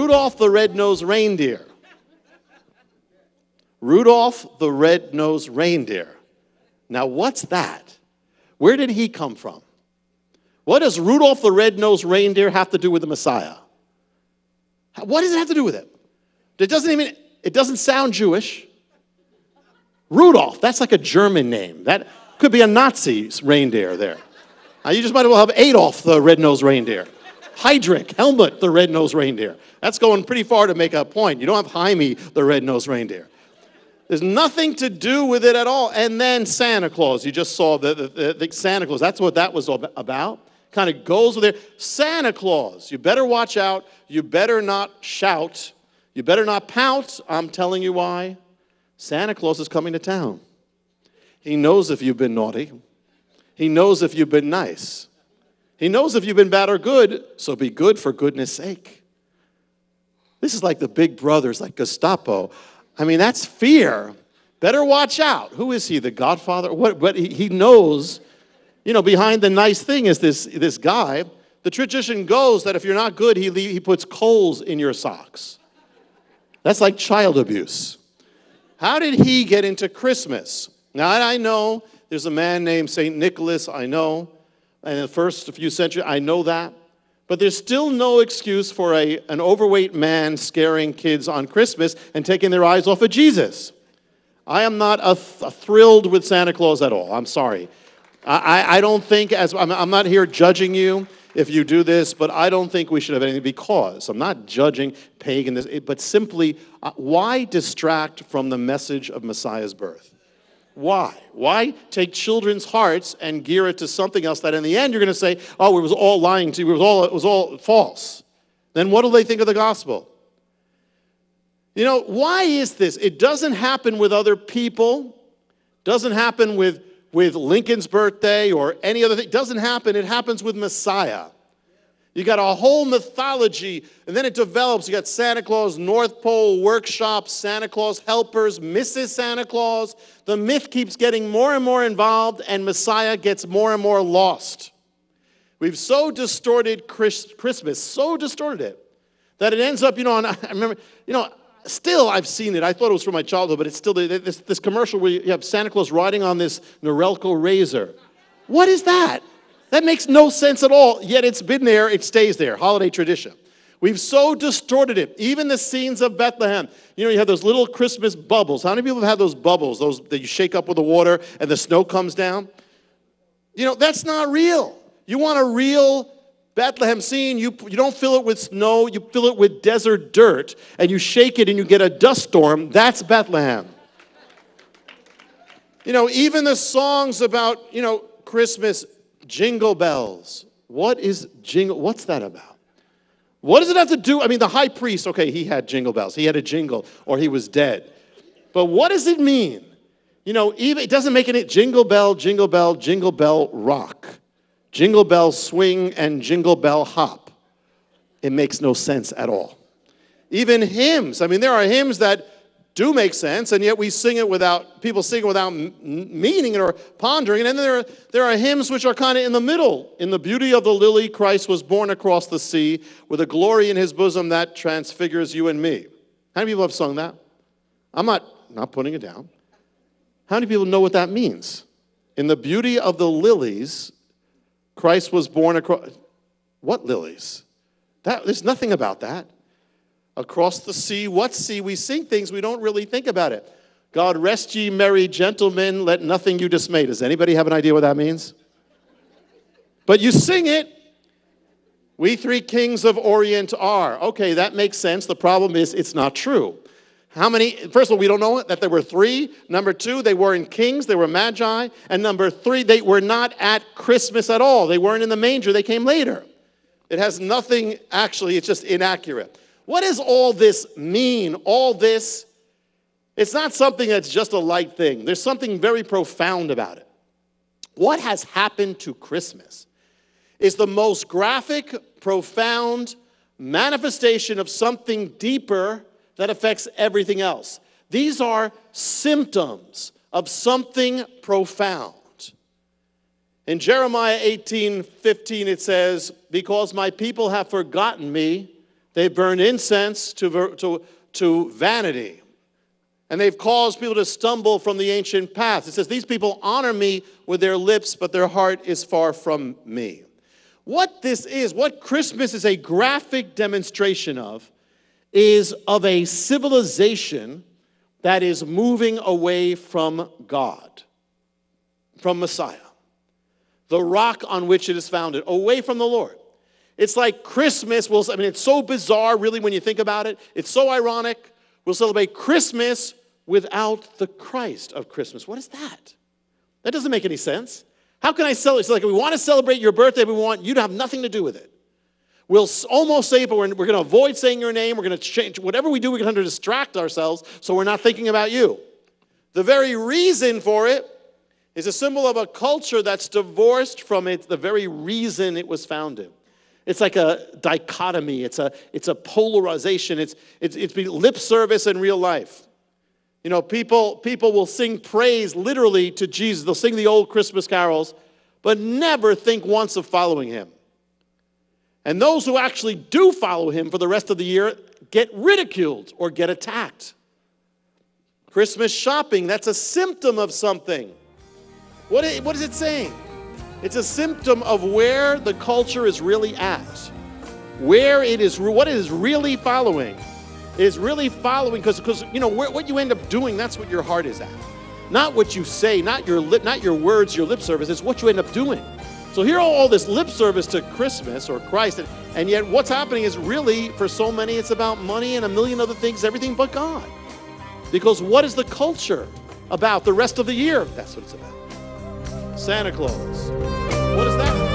Rudolph the Red-Nosed Reindeer. Rudolph the Red-Nosed Reindeer. Now, what's that? Where did he come from? What does Rudolph the Red-Nosed Reindeer have to do with the Messiah? What does it have to do with it? It doesn't sound Jewish. Rudolph, that's like a German name. That could be a Nazi reindeer there. You just might as well have Adolf the Red-Nosed Reindeer. Heydrich, Helmut the Red-Nosed Reindeer. That's going pretty far to make a point. You don't have Jaime the Red-Nosed Reindeer. There's nothing to do with it at all. And then Santa Claus. You just saw the Santa Claus. That's what that was all about. Kind of goes with it. Santa Claus. You better watch out. You better not shout. You better not pout. I'm telling you why. Santa Claus is coming to town. He knows if you've been naughty. He knows if you've been nice. He knows if you've been bad or good, so be good for goodness sake. This is like the big brothers, like Gestapo. I mean, that's fear. Better watch out. Who is he, the Godfather? What he knows, behind the nice thing is this guy. The tradition goes that if you're not good, he puts coals in your socks. That's like child abuse. How did he get into Christmas? Now, I know there's a man named St. Nicholas, I know. In the first few centuries, I know that. But there's still no excuse for an overweight man scaring kids on Christmas and taking their eyes off of Jesus. I am not thrilled with Santa Claus at all. I'm sorry. I don't think, I'm not here judging you if you do this, but I don't think we should have anything, because I'm not judging pagan, but simply, why distract from the message of Messiah's birth? Why? Why take children's hearts and gear it to something else that in the end you're going to say, oh, it was all lying to you, it was all false. Then what do they think of the gospel? Why is this? It doesn't happen with other people. Doesn't happen with Lincoln's birthday or any other thing. It doesn't happen. It happens with Messiah. You got a whole mythology, and then it develops. You got Santa Claus, North Pole workshops, Santa Claus helpers, Mrs. Santa Claus. The myth keeps getting more and more involved, and Messiah gets more and more lost. We've so distorted Christmas, so distorted it, that it ends up, I remember, still I've seen it. I thought it was from my childhood, but it's still this commercial where you have Santa Claus riding on this Norelco razor. What is that? That makes no sense at all, yet it's been there, it stays there, holiday tradition. We've so distorted it. Even the scenes of Bethlehem. You have those little Christmas bubbles. How many people have had those bubbles, those that you shake up with the water and the snow comes down? That's not real. You want a real Bethlehem scene, you don't fill it with snow, you fill it with desert dirt, and you shake it and you get a dust storm. That's Bethlehem. Even the songs about, Christmas, Jingle bells. What's that about? What does it have to do? The high priest, okay, he had jingle bells. He had a jingle, or he was dead. But what does it mean? Even it doesn't make any jingle bell, jingle bell, jingle bell rock. Jingle bell swing and jingle bell hop. It makes no sense at all. Even hymns. There are hymns that do make sense, and yet people sing it without meaning or pondering. And then there are hymns which are kind of in the middle. In the beauty of the lily, Christ was born across the sea, with a glory in his bosom that transfigures you and me. How many people have sung that? I'm not putting it down. How many people know what that means? In the beauty of the lilies, Christ was born across. What lilies? There's nothing about that. Across the sea, what sea? We sing things, we don't really think about it. God rest ye merry gentlemen, let nothing you dismay. Does anybody have an idea what that means? But you sing it. We three kings of Orient are. Okay, that makes sense. The problem is it's not true. First of all, we don't know that there were three. Number two, they weren't kings, they were magi. And number three, they were not at Christmas at all. They weren't in the manger, they came later. It has nothing, actually, it's just inaccurate. What does all this mean? All this, it's not something that's just a light thing. There's something very profound about it. What has happened to Christmas is the most graphic, profound manifestation of something deeper that affects everything else. These are symptoms of something profound. In Jeremiah 18:15 it says, because my people have forgotten me, They burn incense to vanity. And they've caused people to stumble from the ancient paths. It says, these people honor me with their lips, but their heart is far from me. What this is, what Christmas is a graphic demonstration of, is of a civilization that is moving away from God, from Messiah, the rock on which it is founded, away from the Lord. It's like Christmas, it's so bizarre, really, when you think about it. It's so ironic. We'll celebrate Christmas without the Christ of Christmas. What is that? That doesn't make any sense. How can I celebrate? It's like we want to celebrate your birthday, but we want you to have nothing to do with it. We'll almost say it, but we're going to avoid saying your name. We're going to change. Whatever we do, we're going to distract ourselves so we're not thinking about you. The very reason for it is a symbol of a culture that's divorced from it, the very reason it was founded. It's like a dichotomy. It's a polarization. It's lip service and real life. You know, people will sing praise literally to Jesus. They'll sing the old Christmas carols, but never think once of following him. And those who actually do follow him for the rest of the year get ridiculed or get attacked. Christmas shopping, that's a symptom of something. What is it saying? It's a symptom of where the culture is really at. Where it is, what it is really following. It is really following because you know what you end up doing, that's what your heart is at. Not what you say, not your words, your lip service, it's what you end up doing. So here all this lip service to Christmas or Christ, and yet what's happening is really, for so many, it's about money and a million other things, everything but God. Because what is the culture about the rest of the year? That's what it's about. Santa Claus. What is that?